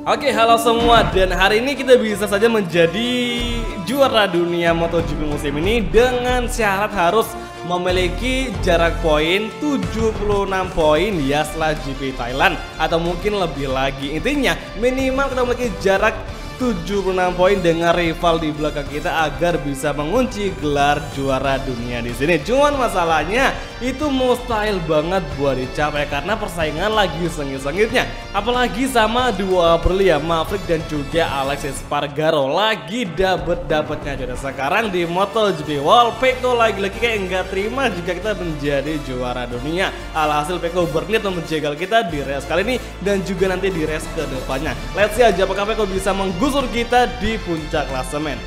Oke, halo semua, dan hari ini kita bisa saja menjadi juara dunia MotoGP musim ini dengan syarat harus memiliki jarak poin 76 poin ya setelah GP Thailand, atau mungkin lebih lagi. Intinya minimal kita memiliki jarak 76 poin dengan rival di belakang kita agar bisa mengunci gelar juara dunia di sini. Cuman masalahnya itu mustahil banget buat dicapai karena persaingan lagi sengit-sengitnya. Apalagi sama dua Aprilia, Maverick dan juga Aleix Espargaro lagi dapetnya jodoh. Sekarang di MotoGP World, Pecco lagi-lagi kayak nggak terima jika kita menjadi juara dunia. Alhasil Pecco berniat menjegal kita di race kali ini dan juga nanti di race kedepannya. Let's see aja apakah Pecco bisa menggusur kita di puncak klasemen.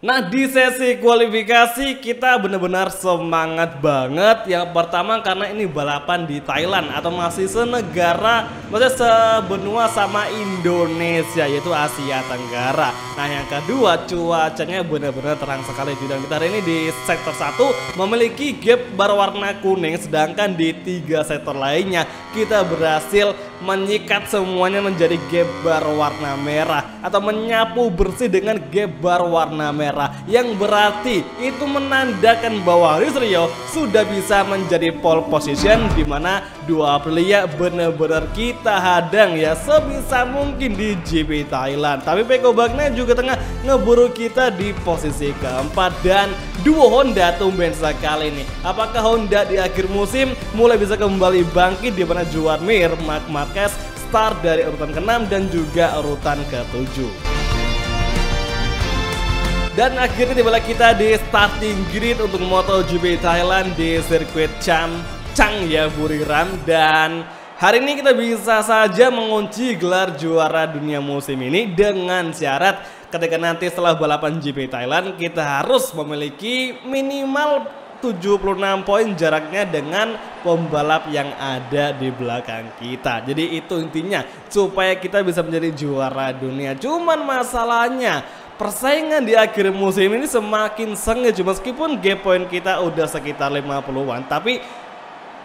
Nah, di sesi kualifikasi kita benar-benar semangat banget. Yang pertama karena ini balapan di Thailand atau masih senegara, maksudnya sebenua sama Indonesia, yaitu Asia Tenggara. Nah, yang kedua cuacanya benar-benar terang sekali. Dan kita hari ini di sektor 1 memiliki gap berwarna kuning, sedangkan di 3 sektor lainnya kita berhasil menyikat semuanya menjadi gap berwarna merah atau menyapu bersih dengan gap berwarna merah, yang berarti itu menandakan bahwa Rizrio sudah bisa menjadi pole position, di mana dua Aprilia benar-benar kita hadang ya sebisa mungkin di GP Thailand. Tapi Pecco Bagnaia juga tengah ngeburu kita di posisi keempat, dan duo Honda tumben sekali nih. Apakah Honda di akhir musim mulai bisa kembali bangkit, di mana Juan Mir, Marc Marquez start dari urutan ke-6 dan juga urutan ke-7. Dan akhirnya tibalah kita di starting grid untuk MotoGP Thailand di sirkuit Chang ya, Buriram. Dan hari ini kita bisa saja mengunci gelar juara dunia musim ini dengan syarat ketika nanti setelah balapan GP Thailand kita harus memiliki minimal 76 poin jaraknya dengan pembalap yang ada di belakang kita. Jadi itu intinya supaya kita bisa menjadi juara dunia. Cuman masalahnya persaingan di akhir musim ini semakin sengit. Meskipun gap point kita udah sekitar 50-an, tapi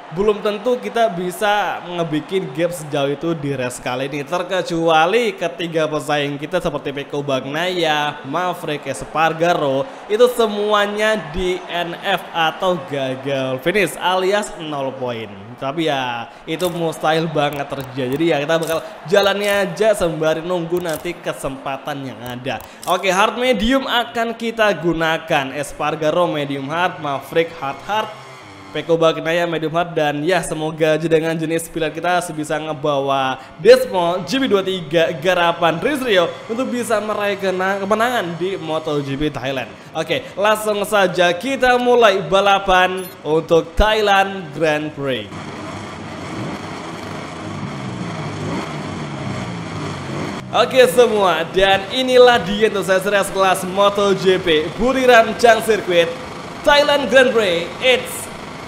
belum tentu kita bisa ngebikin gap sejauh itu di race kali ini, terkecuali ketiga pesaing kita seperti Pecco Bagnaia, Maverick, Espargaro itu semuanya di NF atau gagal finish alias 0 poin. Tapi ya itu mustahil banget terjadi. Jadi ya kita bakal jalannya aja sembari nunggu nanti kesempatan yang ada. Oke, hard medium akan kita gunakan. Espargaro medium hard, Maverick hard, Pecco Bagnaia medium hard, dan ya semoga aja dengan jenis pilihan kita bisa ngebawa Desmo GP23 garapan Rizrio untuk bisa meraih kemenangan di MotoGP Thailand. Oke, langsung saja kita mulai balapan untuk Thailand Grand Prix. Oke semua, dan inilah dia untuk sesi race kelas MotoGP Buriram Chang Circuit Thailand Grand Prix. It's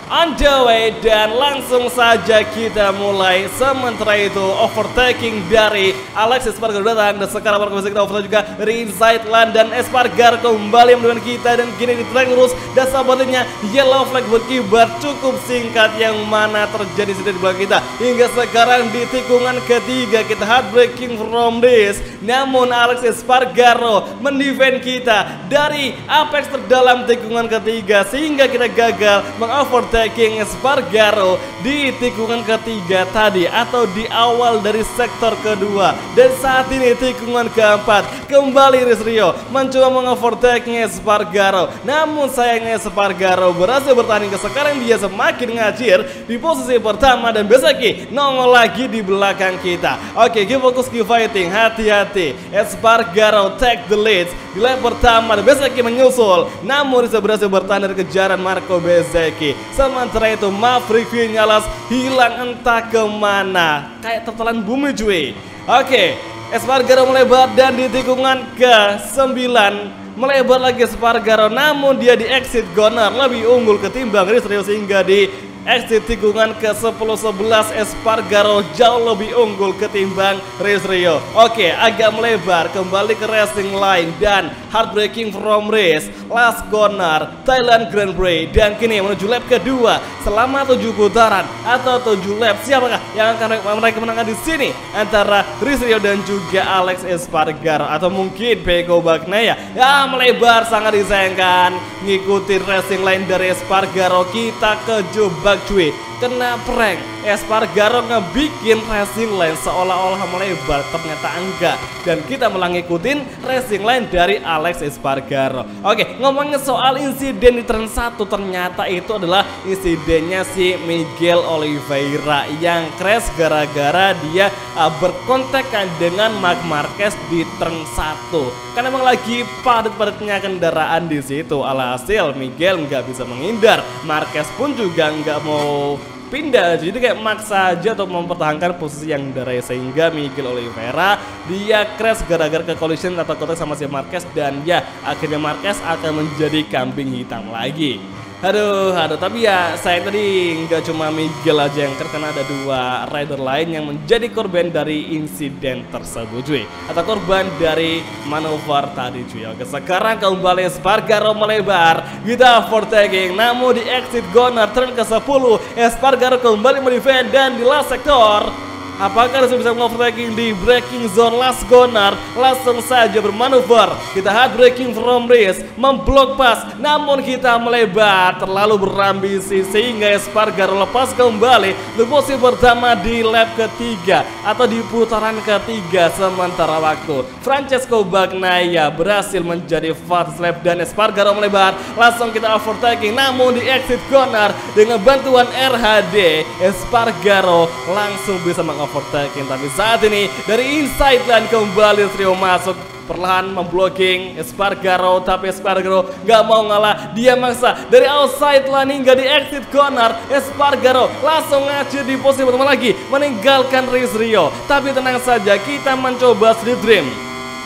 on the way, dan langsung saja kita mulai. Sementara itu overtaking dari Aleix Espargaro datang, dan sekarang bisa kita overtake juga ringside line, dan Espargaro kembali mendepan kita, dan kini di track lurus dan sahabatnya yellow flag berkibar cukup singkat yang mana terjadi sudah di belakang kita. Hingga sekarang di tikungan ketiga kita heartbreaking from this, namun Aleix Espargaro mendefend kita dari apex terdalam tikungan ketiga sehingga kita gagal mengovertake Espargaro di tikungan ketiga tadi atau di awal dari sektor kedua. Dan saat ini tikungan keempat kembali Rizrio mencoba mengovertake Espargaro, namun sayangnya Espargaro berhasil bertahan hingga sekarang dia semakin ngacir di posisi pertama, dan Bezzecchi nongol lagi di belakang kita. Oke, keep fokus, keep fighting, hati-hati. Espargaro take the lead di lap pertama, dan Bezzecchi menyusul, namun bisa berhasil bertahan dari kejaran Marco Bezzecchi. Sementara itu Maverick Vinales hilang entah kemana, kayak tertelan bumi cuy. Oke, Espargaro melebar, dan di tikungan ke-9 melebar lagi Espargaro, namun dia di exit corner lebih unggul ketimbang Rizrio sehingga di exit tikungan ke 10-11 Espargaro jauh lebih unggul ketimbang Rizrio. Oke, agak melebar kembali ke racing line dan heartbreaking from race last corner Thailand Grand Prix, dan kini menuju lap kedua selama 7 putaran atau 7 lap. Siapakah yang akan meraih kemenangan di sini antara Rizrio dan juga Alex Espargaro atau mungkin Pecco Bagnaia? Ya, melebar sangat disayangkan. Ngikutin racing line dari Espargaro, kita kejebak cuy. Kena prank, Espargaro ngebikin racing line seolah-olah melebar, ternyata enggak. Dan kita malah ngikutin racing line dari Alex Espargaro. Oke, ngomongin soal insiden di turn 1, ternyata itu adalah insidennya si Miguel Oliveira yang crash gara-gara dia berkontakkan dengan Marc Marquez di turn 1. Kan emang lagi padat-padatnya kendaraan di situ. Alhasil Miguel nggak bisa menghindar, Marquez pun juga nggak mau pindah, jadi kayak maksa aja untuk mempertahankan posisi yang darai, sehingga Miguel Oliveira dia crash gara-gara ke collision atau kontak sama si Marquez, dan ya akhirnya Marquez akan menjadi kambing hitam lagi. Aduh, tapi ya saya tadi nggak cuma Miguel aja yang karena ada 2 rider lain yang menjadi korban dari insiden tersebut cuy, atau korban dari manuver tadi cuy. Oke, sekarang kembali Espargaro melebar, kita overtaking, namun di exit corner turn ke 10 Espargaro kembali mendefend dan di last sektor. Apakah harus bisa mengovertaking di braking zone last corner? Langsung saja bermanuver. Kita hard braking from race, memblok pas, namun kita melebar, terlalu berambisi sehingga Espargaro lepas kembali di posisi pertama di lap ketiga atau di putaran ketiga sementara waktu. Francesco Bagnaia berhasil menjadi fast lap dan Espargaro melebar. Langsung kita overtaking, namun di exit corner dengan bantuan RHD Espargaro langsung bisa mengovertaking. Tapi saat ini dari inside line kembali Rizrio masuk, perlahan memblocking Espargaro, tapi Espargaro nggak mau ngalah, dia maksa dari outside line hingga di exit corner. Espargaro langsung ngaji di posisi pertama lagi, meninggalkan Rizrio. Tapi tenang saja, kita mencoba Street Dream.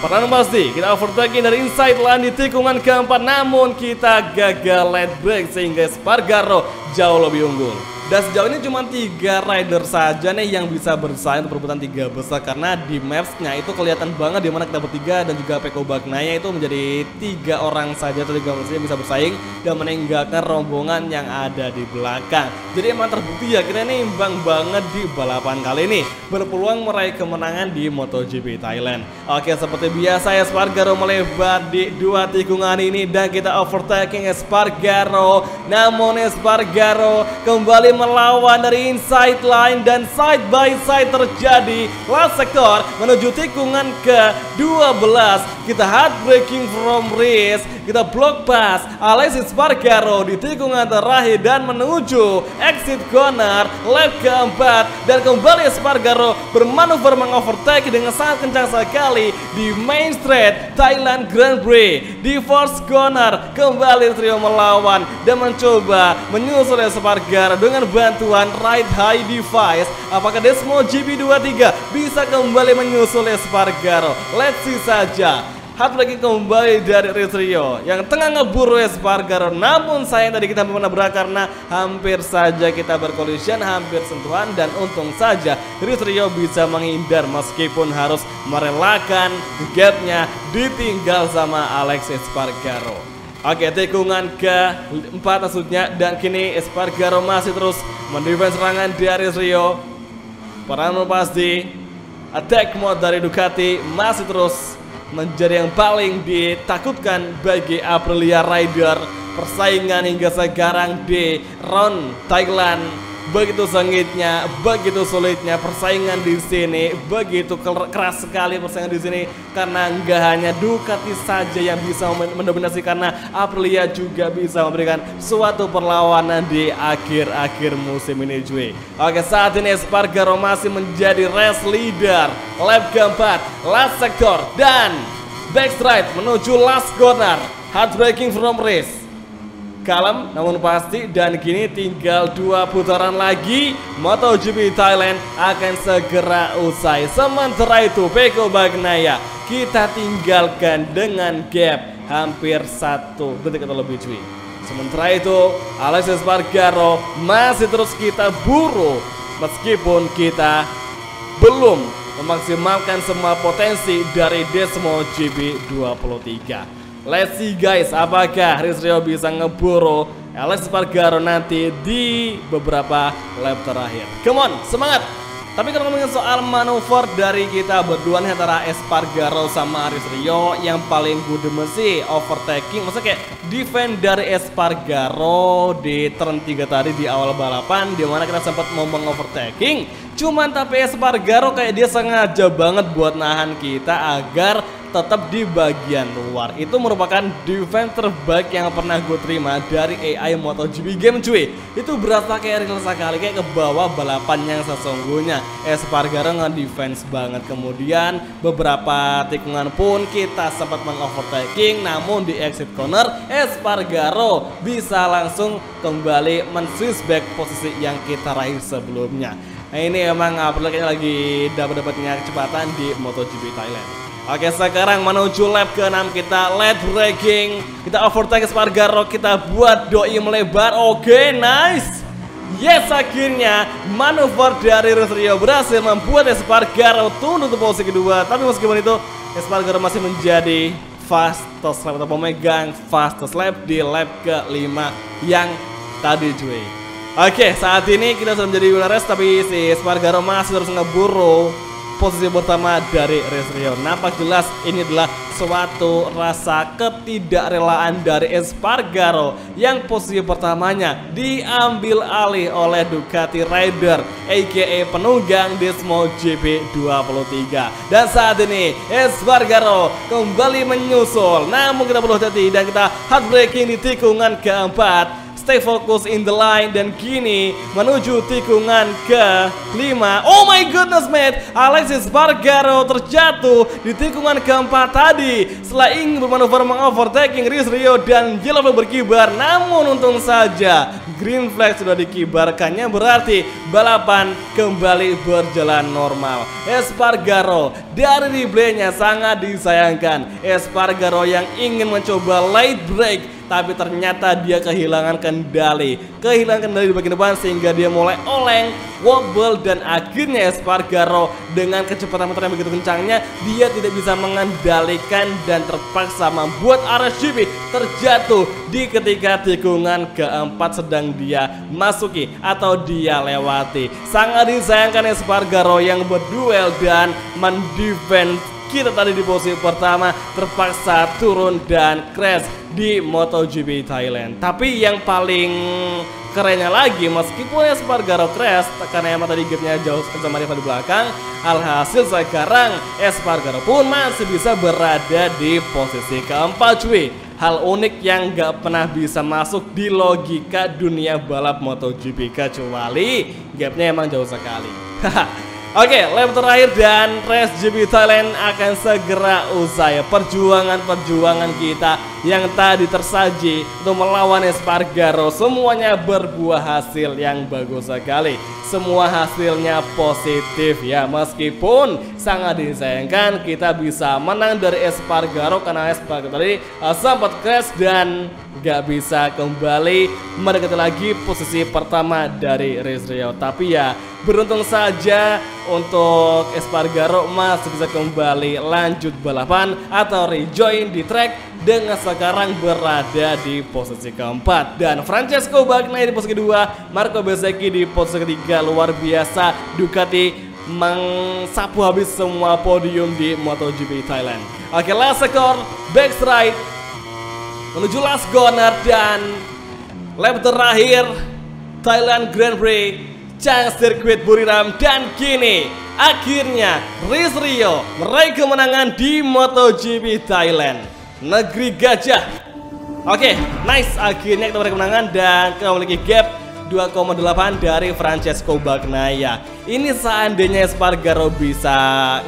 Perlahan pasti kita overtaking dari inside line di tikungan keempat, namun kita gagal late break sehingga Espargaro jauh lebih unggul. Dan sejauh ini cuma 3 rider saja nih yang bisa bersaing untuk perebutan 3 besar, karena di mapsnya itu kelihatan banget di mana kita bertiga dan juga Pecco Bagnaia itu menjadi 3 orang saja atau 3 orang saja yang bisa bersaing dan meninggalkan rombongan yang ada di belakang. Jadi emang terbukti ya kita ini imbang banget di balapan kali ini, berpeluang meraih kemenangan di MotoGP Thailand. Oke, seperti biasa Espargaro melebar di 2 tikungan ini dan kita overtaking Espargaro, namun Espargaro kembali melawan dari inside line dan side by side terjadi last sektor menuju tikungan ke 12. Kita hard braking from race, kita block pass Alex Espargaro di tikungan terakhir dan menuju exit corner lap keempat, dan kembali Espargaro bermanuver mengovertake dengan sangat kencang sekali di main straight Thailand Grand Prix. Di first corner kembali trio melawan dan mencoba menyusul Espargaro dengan bantuan right high device. Apakah Desmo GP23 bisa kembali menyusul Espargaro? Let's see saja. Hard lagi kembali dari Rizrio yang tengah ngeburu Espargaro, namun sayang tadi kita menabrak karena hampir saja kita berkollision, hampir sentuhan, dan untung saja Rizrio bisa menghindar meskipun harus merelakan gapnya ditinggal sama Alex Espargaro. Oke, tikungan ke-4 maksudnya, dan kini Espargaro masih terus mendefense serangan dari Rizrio. Peran pasti attack mode dari Ducati masih terus menjadi yang paling ditakutkan bagi Aprilia Rider. Persaingan hingga sekarang di round Thailand begitu sengitnya, begitu sulitnya persaingan di sini, begitu keras sekali persaingan di sini, karena nggak hanya Ducati saja yang bisa mendominasi, karena Aprilia juga bisa memberikan suatu perlawanan di akhir-akhir musim ini cuy. Oke, saat ini Espargaro masih menjadi race leader lap keempat, last sector, dan backstride menuju last corner, hard braking from race. Kalem namun pasti, dan kini tinggal 2 putaran lagi MotoGP Thailand akan segera usai. Sementara itu Pecco Bagnaia kita tinggalkan dengan gap hampir 1 detik atau lebih cuy. Sementara itu, Alex Espargaro masih terus kita buru meskipun kita belum memaksimalkan semua potensi dari Desmo GP23. Let's see guys, apakah Rizryo bisa ngeburu Alex Espargaro nanti di beberapa lap terakhir. Come on, semangat! Tapi kalau ngomongin soal manuver dari kita berdua nih antara Espargaro sama Rizryo, yang paling gue demen sih overtaking, maksudnya kayak defend dari Espargaro di turn 3 tadi di awal balapan, dimana kita sempat mau overtaking, cuman tapi Espargaro kayak dia sengaja banget buat nahan kita agar tetap di bagian luar. Itu merupakan defense terbaik yang pernah gue terima dari AI MotoGP game cuy. Itu berasa kayak real sekali, kayak ke bawah balapan yang sesungguhnya. Espargaro nge-defense banget. Kemudian beberapa tikungan pun kita sempat mengovertaking, namun di exit corner Espargaro bisa langsung kembali men-switch back posisi yang kita raih sebelumnya. Nah ini emang kayaknya lagi dapat-dapatnya kecepatan di MotoGP Thailand. Oke, sekarang menuju lap ke-6 kita late braking. Kita overtake Espargaro, kita buat doi melebar. Oke, nice. Yes, akhirnya manuver dari Rizryo berhasil membuat Espargaro tunduk di posisi kedua. Tapi meskipun itu, Espargaro masih menjadi fastest lap atau pemegang fastest lap di lap ke-5 yang tadi cuy. Oke, saat ini kita sudah menjadi winner race, tapi si Espargaro masih harus ngeburu posisi pertama dari Rizryo. Nampak jelas ini adalah suatu rasa ketidakrelaan dari Espargaro yang posisi pertamanya diambil alih oleh Ducati Rider aka penunggang Desmo GP23. Dan saat ini Espargaro kembali menyusul, namun kita perlu hati dan kita hard braking di tikungan keempat. Stay focus in the line dan kini menuju tikungan ke-5. Oh my goodness mate, Alex Espargaro terjatuh di tikungan keempat tadi setelah ingin bermanuver mengovertaking Rizryo dan yellow flag berkibar. Namun untung saja green flag sudah dikibarkannya, berarti balapan kembali berjalan normal. Espargaro dari replaynya sangat disayangkan. Espargaro yang ingin mencoba light brake, tapi ternyata dia kehilangan kendali di bagian depan sehingga dia mulai oleng, wobble, dan akhirnya Espargaro dengan kecepatan motor yang begitu kencangnya dia tidak bisa mengendalikan dan terpaksa membuat RSGP terjatuh di ketika tikungan keempat sedang dia masuki atau dia lewati. Sangat disayangkan Espargaro yang berduel dan mendefend kita tadi di posisi pertama terpaksa turun dan crash di MotoGP Thailand. Tapi yang paling kerennya lagi, meskipun Espargaro crash karena emang tadi gapnya jauh sama Riva di belakang, alhasil sekarang Espargaro pun masih bisa berada di posisi keempat cuy. Hal unik yang gak pernah bisa masuk di logika dunia balap MotoGP kecuali gapnya emang jauh sekali. Oke, lap terakhir dan race GP Thailand akan segera usai. Perjuangan kita yang tadi tersaji untuk melawan Espargaro semuanya berbuah hasil yang bagus sekali. Semua hasilnya positif ya, meskipun sangat disayangkan kita bisa menang dari Espargaro karena Espargaro tadi sempat crash dan gak bisa kembali mendekati lagi posisi pertama dari Rizryo. Tapi ya beruntung saja untuk Espargaro masih bisa kembali lanjut balapan atau rejoin di track dengan sekarang berada di posisi keempat. Dan Francesco Bagnaia di posisi kedua, Marco Bezzecchi di posisi ketiga. Luar biasa, Ducati mengsapu habis semua podium di MotoGP Thailand. Oke, last sector, back straight menuju last corner dan lap terakhir Thailand Grand Prix Chang Sirkuit Buriram. Dan kini akhirnya Rizryo meraih kemenangan di MotoGP Thailand, negeri gajah. Oke, nice, akhirnya kita meraih kemenangan dan kita memiliki gap 2,8 dari Francesco Bagnaia. Ini seandainya Espargaro bisa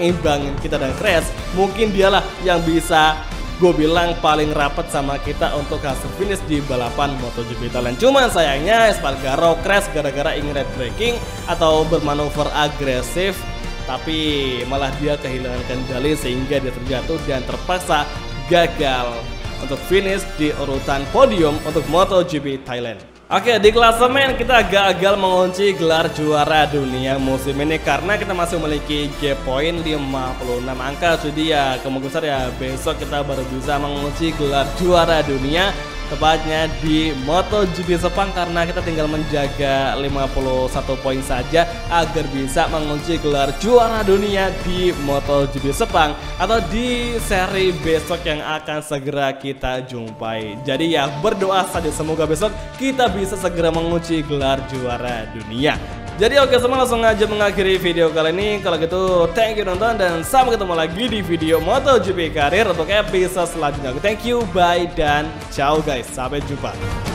imbang kita dan crash, mungkin dialah yang bisa gue bilang paling rapat sama kita untuk hasil finish di balapan MotoGP Thailand. Cuman sayangnya Espargaro crash gara-gara ingin red braking atau bermanuver agresif, tapi malah dia kehilangan kendali sehingga dia terjatuh dan terpaksa gagal untuk finish di urutan podium untuk MotoGP Thailand. Oke, di klasemen kita gagal mengunci gelar juara dunia musim ini karena kita masih memiliki gap point 56 angka. Jadi ya kemungkinan besar ya besok kita baru bisa mengunci gelar juara dunia, tepatnya di MotoGP Sepang, karena kita tinggal menjaga 51 poin saja agar bisa mengunci gelar juara dunia di MotoGP Sepang atau di seri besok yang akan segera kita jumpai. Jadi ya berdoa saja semoga besok kita bisa segera mengunci gelar juara dunia. Jadi oke semua, langsung aja mengakhiri video kali ini. Kalau gitu thank you nonton dan sampai ketemu lagi di video MotoGP Karir untuk episode selanjutnya. Thank you, bye dan ciao guys, sampai jumpa.